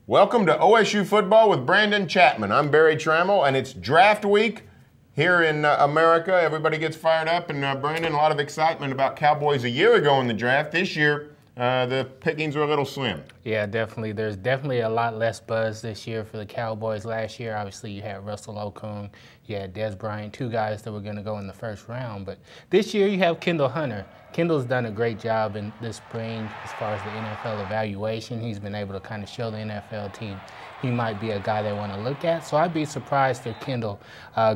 Welcome to OSU Football with Brandon Chatmon. I'm Barry Tramel, and it's draft week here in America. Everybody gets fired up, and Brandon, a lot of excitement about Cowboys a year ago in the draft. This year, the pickings are a little slim. Yeah, definitely. There's definitely a lot less buzz this year for the Cowboys. Last year, obviously, you had Russell Okung, you had Des Bryant, two guys that were going to go in the first round. But this year, you have Kendall Hunter. Kendall's done a great job in this spring as far as the NFL evaluation. He's been able to kind of show the NFL team he might be a guy they want to look at. So I'd be surprised if Kendall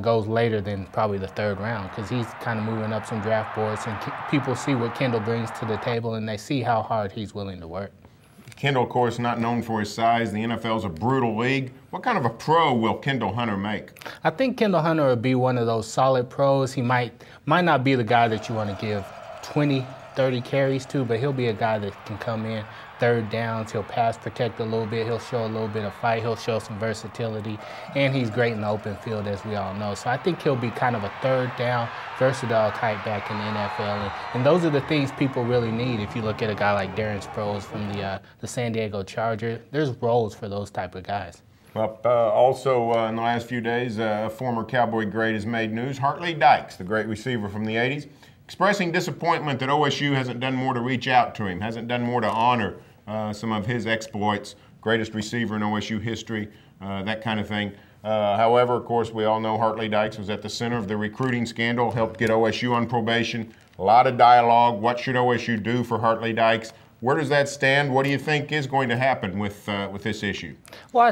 goes later than probably the third round, because he's kind of moving up some draft boards, and people see what Kendall brings to the table, and they see how hard he's willing to work. Kendall, of course, not known for his size. The NFL's a brutal league. What kind of a pro will Kendall Hunter make? I think Kendall Hunter will be one of those solid pros. He might not be the guy that you want to give 20, 30 carries to, but he'll be a guy that can come in third downs. He'll pass protect a little bit. He'll show a little bit of fight. He'll show some versatility, and he's great in the open field, as we all know. So I think he'll be kind of a third down, versatile type back in the NFL, and those are the things people really need. If you look at a guy like Darren Sproles from the San Diego Chargers, there's roles for those type of guys. Well, also in the last few days, a former Cowboy great has made news. Hartley Dykes, the great receiver from the 80s, expressing disappointment that OSU hasn't done more to reach out to him, hasn't done more to honor some of his exploits, greatest receiver in OSU history, that kind of thing. However, of course, we all know Hartley Dykes was at the center of the recruiting scandal, helped get OSU on probation. A lot of dialogue. What should OSU do for Hartley Dykes? Where does that stand? What do you think is going to happen with this issue? Well, I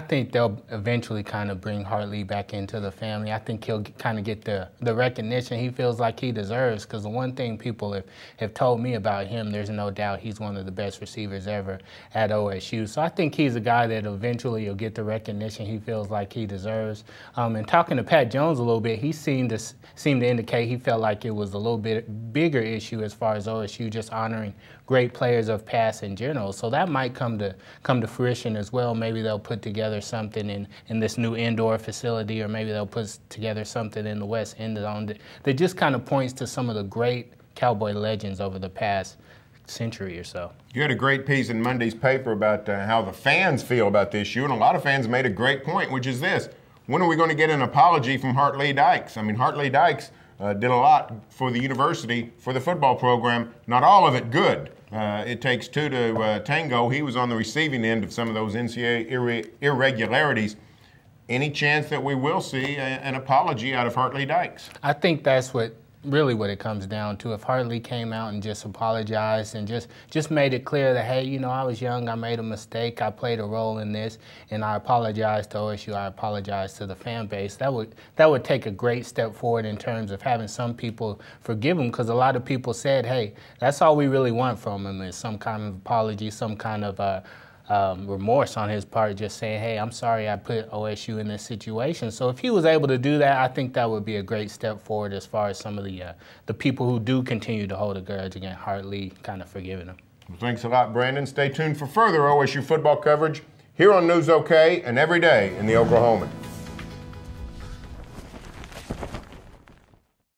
think they'll eventually kind of bring Hartley back into the family. I think he'll kind of get the recognition he feels like he deserves, because the one thing people have told me about him, there's no doubt he's one of the best receivers ever at OSU. So I think he's a guy that eventually will get the recognition he feels like he deserves. And talking to Pat Jones a little bit, he seemed to indicate he felt like it was a little bit bigger issue as far as OSU just honoring great players of past in general. So that might come to fruition as well. Maybe they'll put together something in this new indoor facility, or maybe they'll put together something in the West End that just kind of points to some of the great Cowboy legends over the past century or so. You had a great piece in Monday's paper about how the fans feel about this issue, and a lot of fans made a great point, which is this: when are we going to get an apology from Hartley Dykes? I mean, Hartley Dykes did a lot for the university, for the football program, not all of it good. It takes two to tango. He was on the receiving end of some of those NCAA irregularities. Any chance that we will see an apology out of Hartley Dykes? I think that's really what it comes down to. If Hartley came out and just apologized and just made it clear that, hey, you know, I was young, I made a mistake, I played a role in this, and I apologize to OSU, I apologize to the fan base, that would take a great step forward in terms of having some people forgive him, because a lot of people said, hey, that's all we really want from him is some kind of apology, some kind of remorse on his part, just saying, hey, I'm sorry I put OSU in this situation. So if he was able to do that, I think that would be a great step forward as far as some of the people who do continue to hold a grudge against Hartley kind of forgiving him. Well, thanks a lot, Brandon. Stay tuned for further OSU football coverage here on News OK and every day in the Oklahoman.